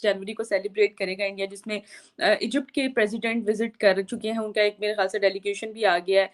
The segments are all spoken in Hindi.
जनवरी को सेलिब्रेट करेगा इंडिया, जिसमें इजिप्ट के प्रेसिडेंट विजिट कर चुके हैं। उनका एक मेरे ख्याल से डेलीगेशन भी आ गया है।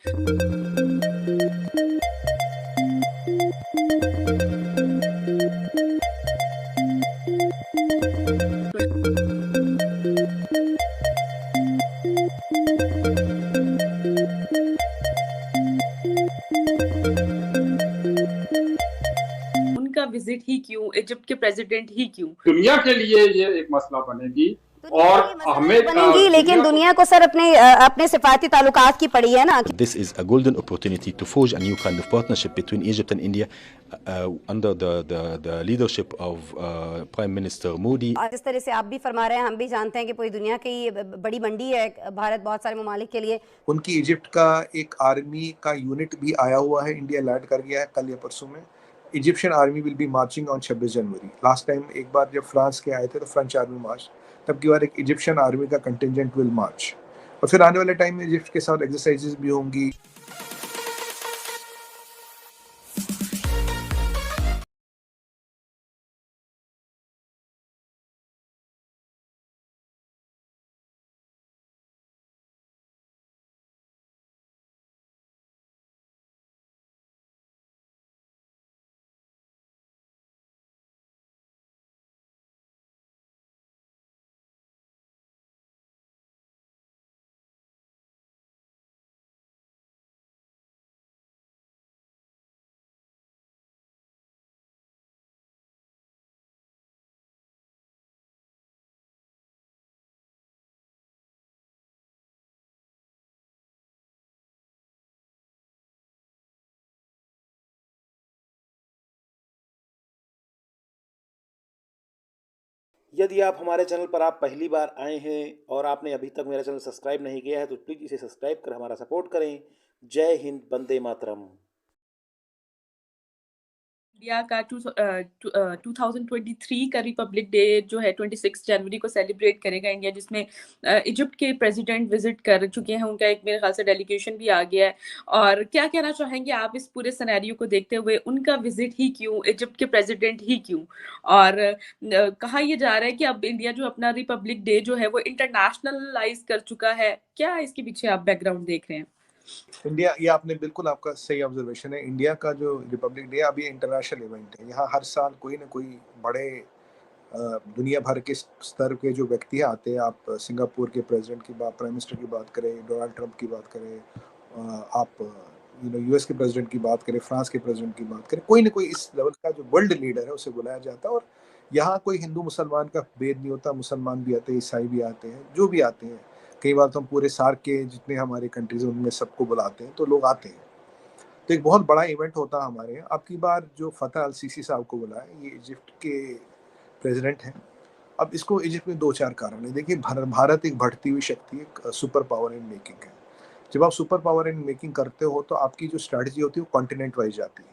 उनका विजिट ही क्यों, इजिप्ट के प्रेसिडेंट ही क्यों? दुनिया के लिए ये एक मसला बनेगी और हमें बनेगी, लेकिन दुनिया को सर अपने सिफारती ताल्लुकात की पड़ी है ना। This is a golden opportunity to forge a new kind of partnership between Egypt and India under the leadership of Prime Minister Modi. जिस तरह से आप भी फरमा रहे हैं, हम भी जानते हैं कि पूरी दुनिया की बड़ी मंडी है भारत बहुत सारे ममालिक के लिए। उनकी इजिप्ट का एक आर्मी का यूनिट भी आया हुआ है, इंडिया लैंड कर गया है कल या परसों में। Egyptian army will be marching on 26 January. Last time एक बार जब फ्रांस के आए थे तो फ्रेंच आर्मी मार्च, तब की बार एक इजिप्शियन आर्मी का कंटिजेंट विल मार्च। और फिर आने वाले टाइम में इजिप्ट के साथ एक्सरसाइजेस भी होंगी। यदि आप हमारे चैनल पर आप पहली बार आए हैं और आपने अभी तक मेरा चैनल सब्सक्राइब नहीं किया है तो प्लीज़ इसे सब्सक्राइब कर हमारा सपोर्ट करें। जय हिंद, वंदे मातरम। इंडिया का 2023 का रिपब्लिक डे जो है 26 जनवरी को सेलिब्रेट करेगा इंडिया, जिसमें इजिप्ट के प्रेसिडेंट विजिट कर चुके हैं। उनका एक मेरे ख्याल से डेलीगेशन भी आ गया है। और क्या कहना चाहेंगे आप इस पूरे सिनेरियो को देखते हुए, उनका विजिट ही क्यों, इजिप्ट के प्रेसिडेंट ही क्यों? और कहा यह जा रहा है कि अब इंडिया जो अपना रिपब्लिक डे जो है वो इंटरनेशनलाइज कर चुका है। क्या इसके पीछे आप बैकग्राउंड देख रहे हैं? इंडिया, ये आपने बिल्कुल, आपका सही ऑब्जर्वेशन है। इंडिया का जो रिपब्लिक डे अभी इंटरनेशनल इवेंट है। यहाँ हर साल कोई ना कोई बड़े दुनिया भर के स्तर के जो व्यक्ति आते हैं। आप सिंगापुर के प्रेसिडेंट की बात, प्राइम मिनिस्टर की बात करें, डोनाल्ड ट्रंप की बात करें, आप यूएस के प्रेसिडेंट की बात करें, फ्रांस के प्रेसिडेंट की बात करें, कोई ना कोई इस लेवल का जो वर्ल्ड लीडर है उसे बुलाया जाता है। और यहाँ कोई हिंदू मुसलमान का भेद नहीं होता। मुसलमान भी आते हैं, ईसाई भी आते हैं, जो भी आते हैं। कई बार तो हम पूरे सार्क के जितने हमारे कंट्रीज हैं उनमें सबको बुलाते हैं, तो लोग आते हैं। तो एक बहुत बड़ा इवेंट होता है हमारे यहाँ। अब की बार जो फतह अल सीसी साहब को बुलाया, ये इजिप्ट के प्रेसिडेंट हैं। अब इसको इजिप्ट में 2-4 कारण है। देखिए, भारत एक बढ़ती हुई शक्ति, एक सुपर पावर इन मेकिंग है। जब आप सुपर पावर इन मेकिंग करते हो तो आपकी जो स्ट्रैटेजी होती है वो कॉन्टिनेंट वाइज जाती है।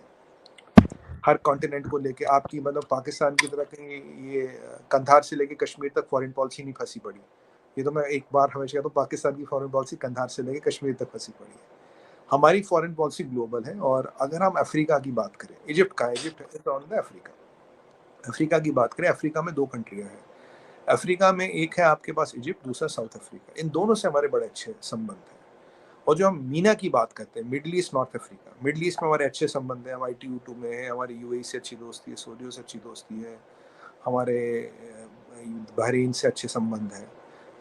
हर कॉन्टिनेंट को लेके आपकी, मतलब पाकिस्तान की तरह कहीं ये कंधार से लेके कश्मीर तक फॉरेन पॉलिसी नहीं फंसी पड़ी। ये तो मैं एक बार हमेशा कहता हूँ, पाकिस्तान की फॉरेन पॉलिसी कंधार से लेके कश्मीर तक फंसी पड़ी है। हमारी फॉरेन पॉलिसी ग्लोबल है। और अगर हम अफ्रीका की बात करें, Egypt is on the Africa. Africa की बात करें, अफ्रीका में 2 कंट्रियां हैं। अफ्रीका में एक है आपके पास इजिप्ट, दूसरा साउथ अफ्रीका। इन दोनों से हमारे बड़े अच्छे संबंध हैं। और जो हम मीना की बात करते हैं, middle east, north Africa, middle east में हमारे अच्छे संबंध हैं। हमारी TU2 में है, हमारी UAE से अच्छी दोस्ती है, सऊदी से अच्छी दोस्ती है, हमारे बहरीन से अच्छे संबंध हैं।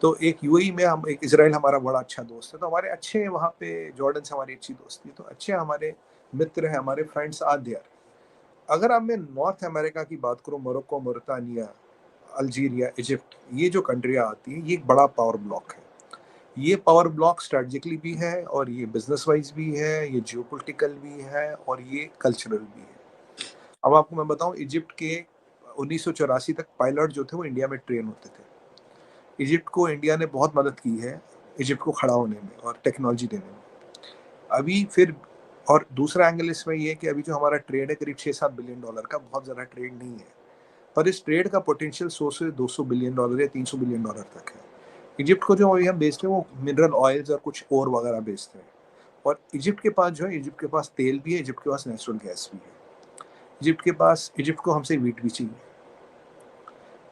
तो एक UAE में हम, एक इजराइल हमारा बड़ा अच्छा दोस्त है। तो हमारे अच्छे वहाँ पे, जॉर्डन से हमारी अच्छी दोस्ती है। तो अच्छे हमारे मित्र हैं, हमारे फ्रेंड्स आर देयर। अगर अब मैं नॉर्थ अमेरिका की बात करूँ, मोरक्को, मोरितानिया, अल्जीरिया, इजिप्ट, ये जो कंट्रियाँ आती हैं, ये एक बड़ा पावर ब्लॉक है। ये पावर ब्लॉक स्ट्रेटजिकली भी है, और ये बिजनेस वाइज भी है, ये जियोपॉलिटिकल भी है, और ये कल्चरल भी है। अब आपको मैं बताऊं, इजिप्ट के 1984 तक पायलट जो थे वो इंडिया में ट्रेन होते थे। इजिप्ट को इंडिया ने बहुत मदद की है, इजिप्ट को खड़ा होने में और टेक्नोलॉजी देने में। अभी फिर, और दूसरा एंगल इसमें ये है कि अभी जो हमारा ट्रेड है करीब $6-7 बिलियन का, बहुत ज़्यादा ट्रेड नहीं है। पर इस ट्रेड का पोटेंशियल सोर्स $200 बिलियन या $300 बिलियन तक है। इजिप्ट को जो अभी हम बेचते हैं वो मिनरल ऑयल्स और कुछ और वगैरह बेचते हैं। और इजिप्ट के पास जो है, इजिप्ट के पास तेल भी है, इजिप्ट के पास नेचुरल गैस भी है। इजिप्ट को हमसे वीट भी चाहिए।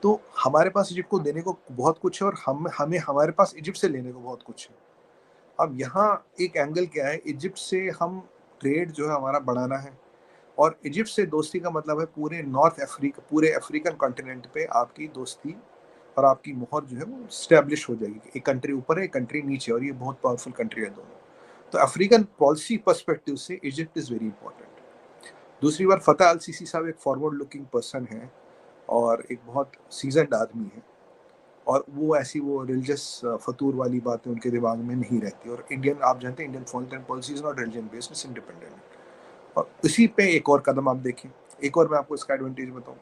तो हमारे पास इजिप्ट को देने को बहुत कुछ है और हमें हमारे पास इजिप्ट से लेने को बहुत कुछ है। अब यहाँ एक एंगल क्या है, इजिप्ट से हम ट्रेड जो है हमारा बढ़ाना है, और इजिप्ट से दोस्ती का मतलब है पूरे नॉर्थ अफ्रीका, पूरे अफ्रीकन कॉन्टिनेंट पे आपकी दोस्ती और आपकी मोहर जो है वो स्टैब्लिश हो जाएगी। एक कंट्री ऊपर है, एक कंट्री नीचे, और ये बहुत पावरफुल कंट्री है दोनों। तो अफ्रीकन पॉलिसी पर्सपेक्टिव से इजिप्ट इज वेरी इंपॉर्टेंट। दूसरी बार फतेह अल सीसी साहब एक फॉरवर्ड लुकिंग पर्सन है और एक बहुत सीजनड आदमी है, और वो ऐसी वो रिलीजियस फतूर वाली बातें उनके दिमाग में नहीं रहती। और इंडियन, आप जानते हैं, Indian foreign policy is not religion based, it's independent. और इसी पे एक और कदम आप देखें, एक और मैं आपको इसका एडवांटेज बताऊं।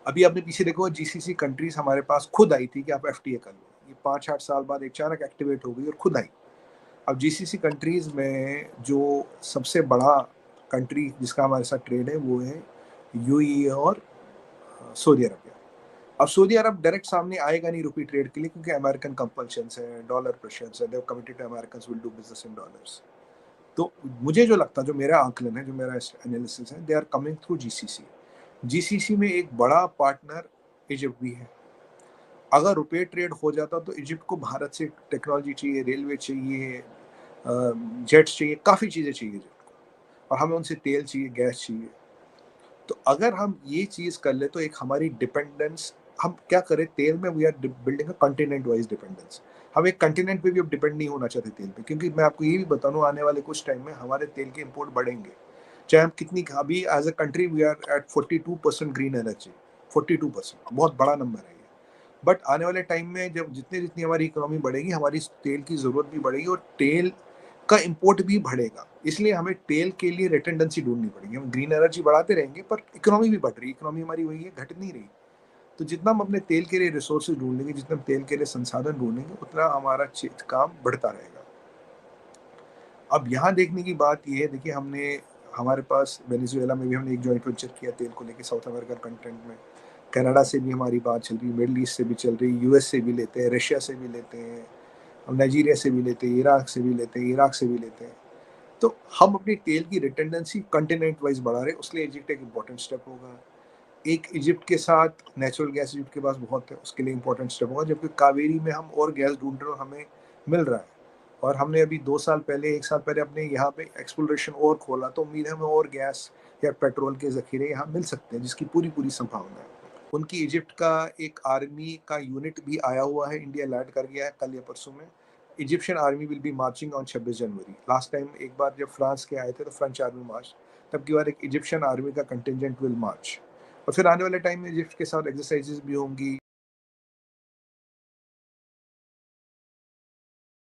अभी आपने पीछे देखो, जीसीसी कंट्रीज हमारे पास खुद आई थी कि आप एफटीए कर लो, ये 5-8 साल बाद अचानक एक्टिवेट हो गई और खुद आई। अब जीसीसी कंट्रीज में जो सबसे बड़ा कंट्री जिसका हमारे साथ ट्रेड है वो है यूएई और सऊदी अरबिया। अब सऊदी अरब डायरेक्ट सामने आएगा नहीं रुपी ट्रेड के लिए, क्योंकि अमेरिकन कंपल्शंस है, डॉलर प्रेशर्स है, they have committed Americans will do business in dollars. तो मुझे जो लगता है, जो मेरा आकलन है, जो मेरा एनालिसिस है, they are coming through GCC. GCC में एक बड़ा पार्टनर इजिप्ट भी है। अगर रुपए ट्रेड हो जाता तो इजिप्ट को भारत से टेक्नोलॉजी चाहिए, रेलवे चाहिए, जेट्स चाहिए, काफ़ी चीज़ें चाहिए इजिप्ट को, और हमें उनसे तेल चाहिए, गैस चाहिए। तो अगर हम ये चीज़ कर ले तो एक हमारी डिपेंडेंस, हम क्या करें तेल में, we are building a continent wise dependence. हम एक कंटिनेंट पे भी अब डिपेंड नहीं होना चाहते तेल पे, क्योंकि मैं आपको ये भी बता दूं, आने वाले कुछ टाइम में हमारे तेल के इंपोर्ट बढ़ेंगे। चाहे हम कितनी, अभी as a country we are at 42% green energy, 42% बहुत बड़ा नंबर है ये। बट आने वाले टाइम में जब जितनी जितनी हमारी इकोनॉमी बढ़ेगी, हमारी तेल की ज़रूरत भी बढ़ेगी और तेल का इंपोर्ट भी बढ़ेगा। इसलिए हमें तेल के लिए रिटेंडेंसी ढूंढनी पड़ेगी। हम ग्रीन एनर्जी बढ़ाते रहेंगे पर इकोनॉमी भी बढ़ रही है, इकोनॉमी हमारी वही है, घट नहीं रही। तो जितना हम अपने तेल के लिए रिसोर्सेज ढूंढेंगे, जितना हम तेल के लिए संसाधन ढूंढेंगे, उतना हमारा काम बढ़ता रहेगा। अब यहाँ देखने की बात ये है, देखिए हमने, हमारे पास वेनेजुएला में भी हमने एक जॉइंट वेंचर किया तेल को लेकर, साउथ अमेरिकन कंटेंट में। कनाडा से भी हमारी बात चल रही है, मिडल ईस्ट से भी चल रही है, यूएस से भी लेते हैं, रशिया से भी लेते हैं, हम नाइजीरिया से भी लेते हैं, इराक से भी लेते हैं, इराक से भी लेते हैं। तो हम अपनी तेल की रिटेंडेंसी कंटिनेंट वाइज बढ़ा रहे हैं, उसके लिए इजिप्ट एक इंपॉर्टेंट स्टेप होगा। एक इजिप्ट के साथ नेचुरल गैस इजिप्ट के पास बहुत है, उसके लिए इंपॉर्टेंट स्टेप होगा। जबकि कावेरी में हम और गैस ढूंढ रहे हो, हमें मिल रहा है, और हमने अभी 2 साल पहले, 1 साल पहले अपने यहाँ पे एक्सप्लोरेशन और खोला, तो उम्मीद है हमें और गैस या पेट्रोल के जखीरे यहाँ मिल सकते हैं, जिसकी पूरी पूरी संभावना है। उनकी इजिप्ट का एक आर्मी का यूनिट भी आया हुआ है, इंडिया लैंड कर गया है कल या परसों में। Egyptian army will be marching on 26 January. Last time एक बार जब फ्रांस के आए थे तो फ्रेंच आर्मी मार्च, तब की बार एक इजिप्शियन आर्मी का कंटिजेंट विल मार्च। और फिर आने वाले टाइम में इजिप्ट के साथ एक्सरसाइजेज भी होंगी,